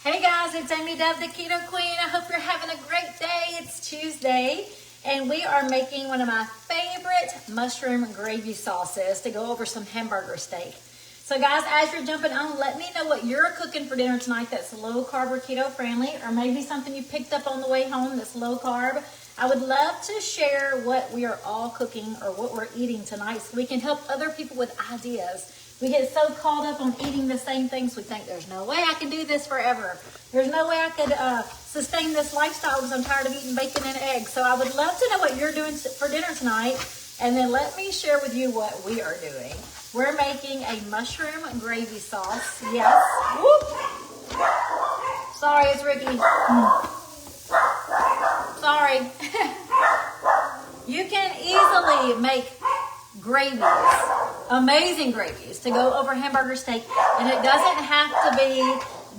Hey guys, it's Amy Dove, the Keto Queen. I hope you're having a great day. It's Tuesday, and we are making one of my favorite mushroom gravy sauces to go over some hamburger steak. So guys, as you're jumping on, let me know what you're cooking for dinner tonight that's low carb or keto friendly, or maybe something you picked up on the way home that's low carb. I would love to share what we are all cooking or what we're eating tonight so we can help other people with ideas. We get so caught up on eating the same things, we think there's no way I can do this forever. There's no way I could sustain this lifestyle because I'm tired of eating bacon and eggs. So I would love to know what you're doing for dinner tonight, and then let me share with you what we are doing. We're making a mushroom gravy sauce. Yes. Whoop. Sorry, it's Ricky. Sorry. You can easily make gravies, amazing gravies, to go over hamburger steak, and it doesn't have to be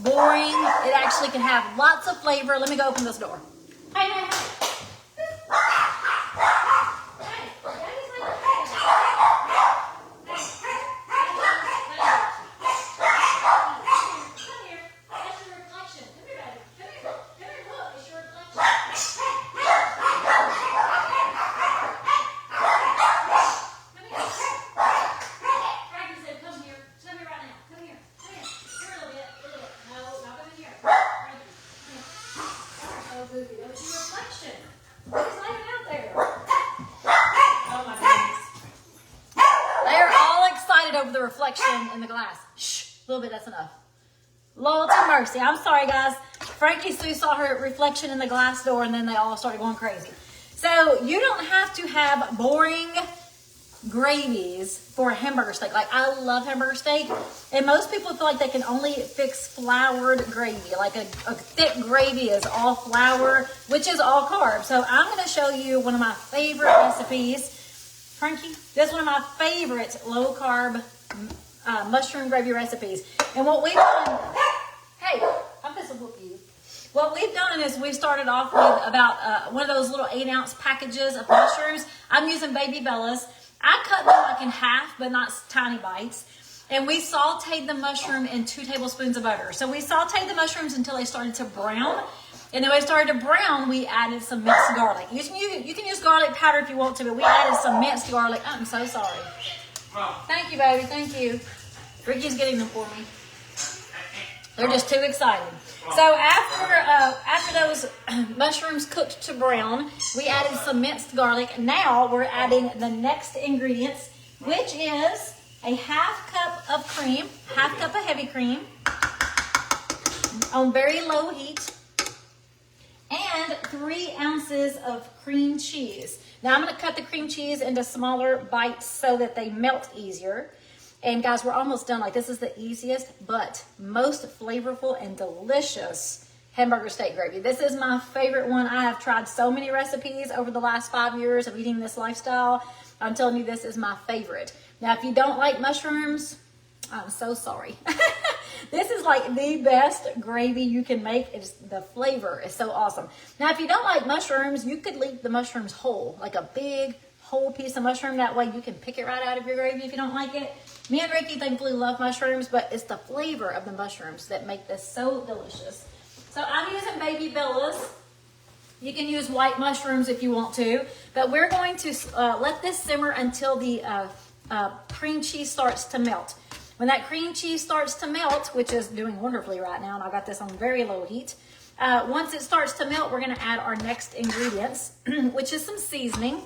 boring. It actually can have lots of flavor. Let me go open this door. Hey, hey, hey. Over the reflection in the glass. Shh, a little bit, that's enough. Lord to mercy. I'm sorry, guys. Frankie Sue saw her reflection in the glass door, and then they all started going crazy. So you don't have to have boring gravies for a hamburger steak. Like, I love hamburger steak, and most people feel like they can only fix floured gravy. Like a thick gravy is all flour, which is all carbs. So I'm going to show you one of my favorite recipes. Frankie, this is one of my favorite low-carb mushroom gravy recipes. And what we've done, hey, I'm just going to whoop you. What we've done is we started off with about one of those little 8-ounce packages of mushrooms. I'm using Baby Bellas. I cut them like in half, but not tiny bites. And we sauteed the mushroom in 2 tablespoons of butter. So we sauteed the mushrooms until they started to brown. And then when it started to brown, we added some minced garlic. You can use garlic powder if you want to, but we added some minced garlic. I'm so sorry. Thank you, baby. Thank you. Ricky's getting them for me. They're just too excited. So after those mushrooms cooked to brown, we added some minced garlic. Now we're adding the next ingredients, which is a half cup of cream, half cup of heavy cream on very low heat, and 3 ounces of cream cheese. Now I'm going to cut the cream cheese into smaller bites so that they melt easier. And guys, we're almost done. Like, this is the easiest but most flavorful and delicious hamburger steak gravy. This is my favorite one. I have tried so many recipes over the last 5 years of eating this lifestyle. I'm telling you, this is my favorite. Now, if you don't like mushrooms, I'm so sorry. This is like the best gravy you can make. The flavor is so awesome. Now, if you don't like mushrooms, you could leave the mushrooms whole, like a big whole piece of mushroom. That way you can pick it right out of your gravy if you don't like it. Me and Ricky thankfully love mushrooms, but it's the flavor of the mushrooms that make this so delicious. So I'm using Baby Bellas. You can use white mushrooms if you want to, but we're going to let this simmer until the cream cheese starts to melt. When that cream cheese starts to melt, which is doing wonderfully right now, and I got this on very low heat, once it starts to melt, we're going to add our next ingredients, which is some seasoning.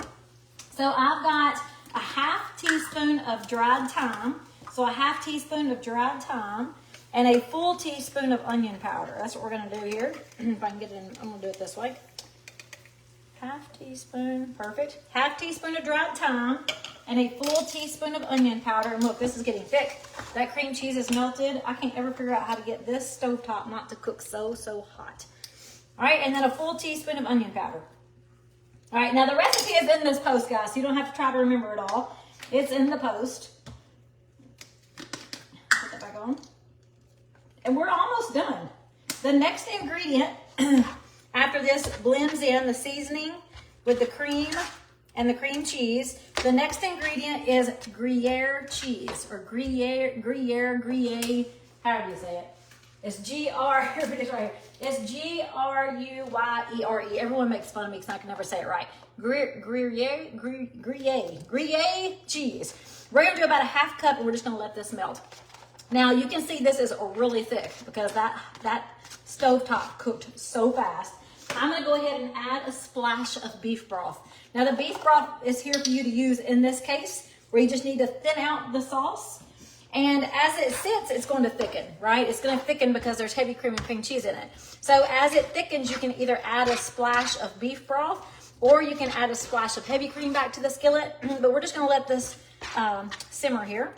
So I've got a half teaspoon of dried thyme, and a full teaspoon of onion powder. That's what we're going to do here. If I can get it in, I'm going to do it this way. Half teaspoon, perfect. Half teaspoon of dried thyme and a full teaspoon of onion powder. And look, this is getting thick. That cream cheese is melted. I can't ever figure out how to get this stovetop not to cook so hot. All right, and then a full teaspoon of onion powder. All right, now the recipe is in this post, guys, so you don't have to try to remember it all. It's in the post. Put that back on. And we're almost done. The next ingredient after this blends in the seasoning with the cream and the cream cheese, the next ingredient is Gruyere cheese, or Gruyere, however you say it. It's it's Gruyer. Everyone makes fun of me because I can never say it right. Gruyere cheese. We're gonna do about a half cup, and we're just gonna let this melt. Now you can see this is really thick because that stovetop cooked so fast. I'm gonna go ahead and add a splash of beef broth. Now the beef broth is here for you to use in this case, where you just need to thin out the sauce. And as it sits, it's going to thicken, right? It's going to thicken because there's heavy cream and cream cheese in it. So as it thickens, you can either add a splash of beef broth, or you can add a splash of heavy cream back to the skillet. But we're just going to let this simmer here.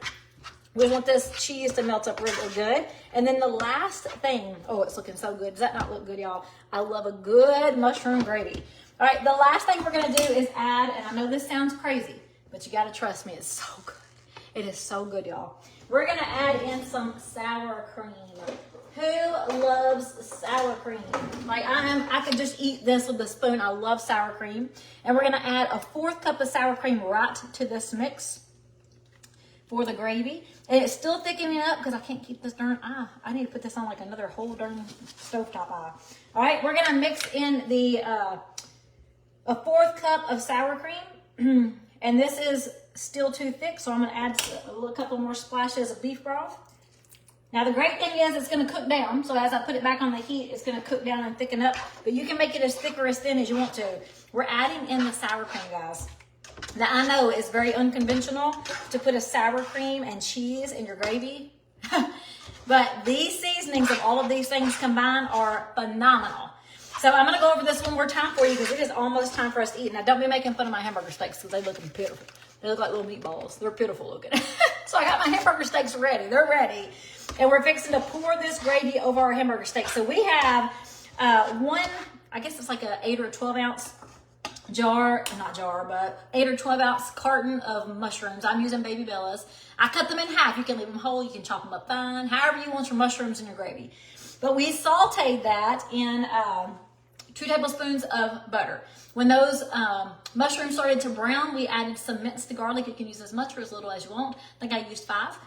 We want this cheese to melt up really good. And then the last thing, oh, it's looking so good. Does that not look good, y'all? I love a good mushroom gravy. All right, the last thing we're going to do is add, and I know this sounds crazy, but you got to trust me, it's so good. It is so good, y'all. We're gonna add in some sour cream. Who loves sour cream? Like I could just eat this with a spoon. I love sour cream. And we're gonna add a 4th cup of sour cream right to this mix for the gravy. And it's still thickening up because I can't keep this darn eye. I need to put this on like another whole darn stovetop eye. All right, we're gonna mix in the a 4th cup of sour cream. And this is still too thick, so I'm gonna add a couple more splashes of beef broth. Now the great thing is it's gonna cook down, so as I put it back on the heat, it's gonna cook down and thicken up, but you can make it as thick or as thin as you want to. We're adding in the sour cream, guys. Now I know it's very unconventional to put a sour cream and cheese in your gravy, but these seasonings of all of these things combined are phenomenal. So I'm going to go over this one more time for you because it is almost time for us to eat. Now, don't be making fun of my hamburger steaks because they look beautiful. They look like little meatballs. They're pitiful looking. So I got my hamburger steaks ready. They're ready. And we're fixing to pour this gravy over our hamburger steaks. So we have I guess it's like an 8 or 12 ounce but 8 or 12 ounce carton of mushrooms. I'm using Baby Bella's. I cut them in half. You can leave them whole. You can chop them up fine. However you want your mushrooms in your gravy. But we sauteed that in 2 tablespoons of butter. When those mushrooms started to brown, we added some minced garlic. You can use as much or as little as you want. I think I used 5.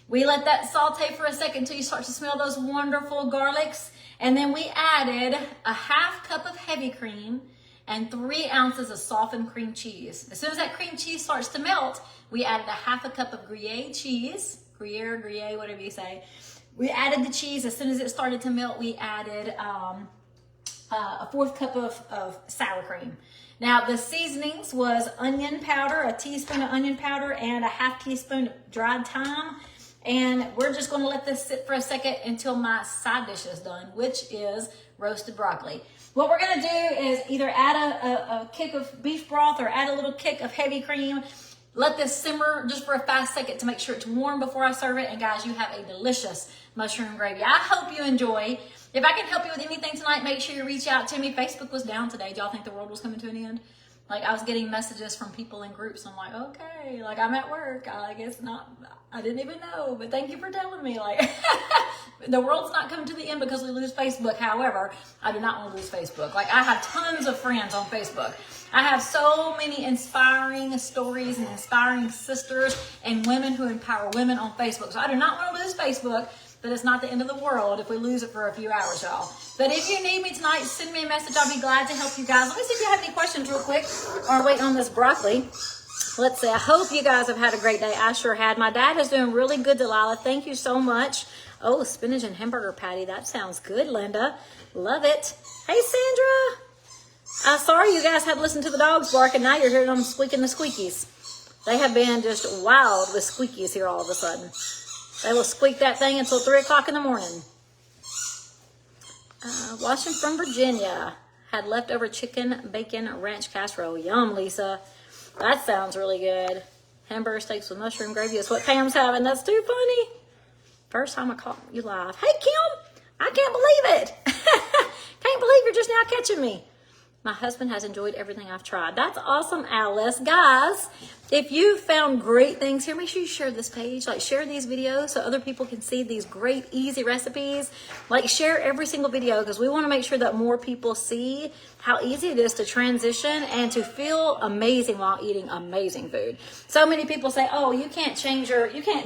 We let that saute for a second until you start to smell those wonderful garlics. And then we added a half cup of heavy cream and 3 ounces of softened cream cheese. As soon as that cream cheese starts to melt, we added a half a cup of Gruyere cheese. Gruyere, whatever you say. We added the cheese. As soon as it started to melt, we added a 4th cup of sour cream. Now the seasonings was onion powder, a teaspoon of onion powder, and a half teaspoon of dried thyme. And we're just going to let this sit for a second until my side dish is done, which is roasted broccoli. What we're going to do is either add a kick of beef broth or add a little kick of heavy cream. Let this simmer just for a fast second to make sure it's warm before I serve it. And guys, you have a delicious mushroom gravy. I hope you enjoy. If I can help you with anything tonight, make sure you reach out to me. Facebook was down today. Do y'all think the world was coming to an end? Like, I was getting messages from people in groups. I'm like, okay, like, I'm at work. I guess not. I didn't even know, but thank you for telling me. Like, the world's not coming to the end because we lose Facebook. However, I do not want to lose Facebook. Like, I have tons of friends on Facebook. I have so many inspiring stories and inspiring sisters and women who empower women on Facebook. So I do not want to lose Facebook, but it's not the end of the world if we lose it for a few hours, y'all. But if you need me tonight, send me a message. I'll be glad to help you guys. Let me see if you have any questions real quick or wait on this broccoli. Let's see. I hope you guys have had a great day. I sure had. My dad is doing really good, Delilah. Thank you so much. Oh, spinach and hamburger patty. That sounds good, Linda. Love it. Hey, Sandra. Sorry you guys had to listen to the dogs bark, and now you're hearing them squeaking the squeakies. They have been just wild with squeakies here all of a sudden. They will squeak that thing until 3 o'clock in the morning. Watching from Virginia. Had leftover chicken, bacon, ranch casserole. Yum, Lisa. That sounds really good. Hamburger steaks with mushroom gravy is what Pam's having. That's too funny. First time I caught you live. Hey, Kim. I can't believe it. Can't believe you're just now catching me. My husband has enjoyed everything I've tried. That's awesome, Alice. Guys, if you found great things here, make sure you share this page. Like, share these videos so other people can see these great, easy recipes. Like, share every single video because we want to make sure that more people see how easy it is to transition and to feel amazing while eating amazing food. So many people say, oh, you can't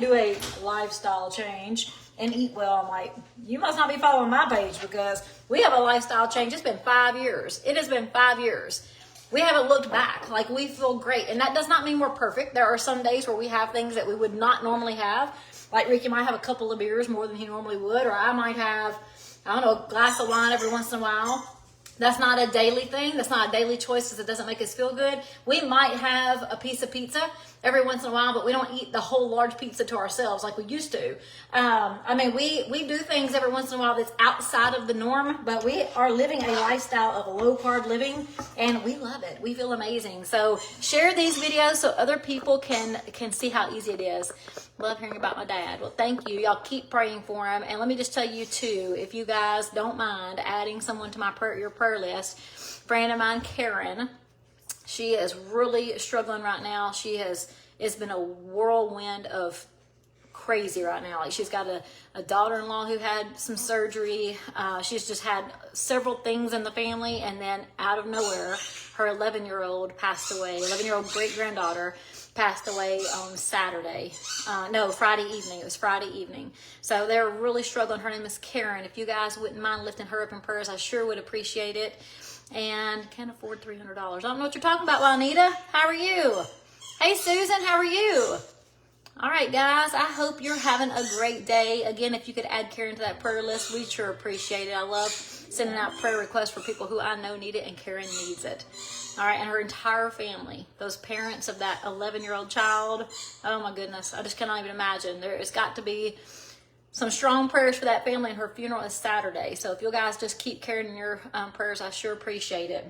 do a lifestyle change and eat well. I'm like, you must not be following my page, because we have a lifestyle change. It's been 5 years. It has been 5 years. We haven't looked back. Like, we feel great. And that does not mean we're perfect. There are some days where we have things that we would not normally have. Like Ricky might have a couple of beers more than he normally would, or I might have, I don't know, a glass of wine every once in a while. That's not a daily thing. That's not a daily choice because it doesn't make us feel good. We might have a piece of pizza every once in a while, but we don't eat the whole large pizza to ourselves like we used to. I mean, we do things every once in a while that's outside of the norm, but we are living a lifestyle of a low carb living, and we love it. We feel amazing. So share these videos so other people can see how easy it is. Love hearing about my dad. Well, thank you. Y'all keep praying for him. And let me just tell you too, if you guys don't mind adding someone to your prayer list, friend of mine, Karen, she is really struggling right now. It's been a whirlwind of crazy right now. Like, she's got a daughter-in-law who had some surgery. She's just had several things in the family, and then out of nowhere, her 11-year-old passed away. 11-year-old great-granddaughter passed away on Friday evening. It was Friday evening. So they're really struggling. Her name is Karen. If you guys wouldn't mind lifting her up in prayers, I sure would appreciate it. And can't afford $300. I don't know what you're talking about, Juanita. How are you? Hey, Susan, how are you? All right, guys, I hope you're having a great day. Again, if you could add Karen to that prayer list, we sure appreciate it. I love sending out prayer requests for people who I know need it, and Karen needs it. All right, and her entire family, those parents of that 11-year-old child. Oh, my goodness. I just cannot even imagine. There has got to be some strong prayers for that family, and her funeral is Saturday. So if you guys just keep Karen in your prayers, I sure appreciate it.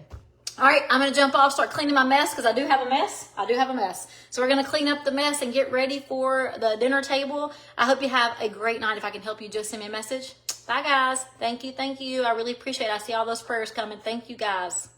All right, I'm going to jump off, start cleaning my mess, because I do have a mess. So we're going to clean up the mess and get ready for the dinner table. I hope you have a great night. If I can help you, just send me a message. Bye, guys. Thank you. I really appreciate it. I see all those prayers coming. Thank you, guys.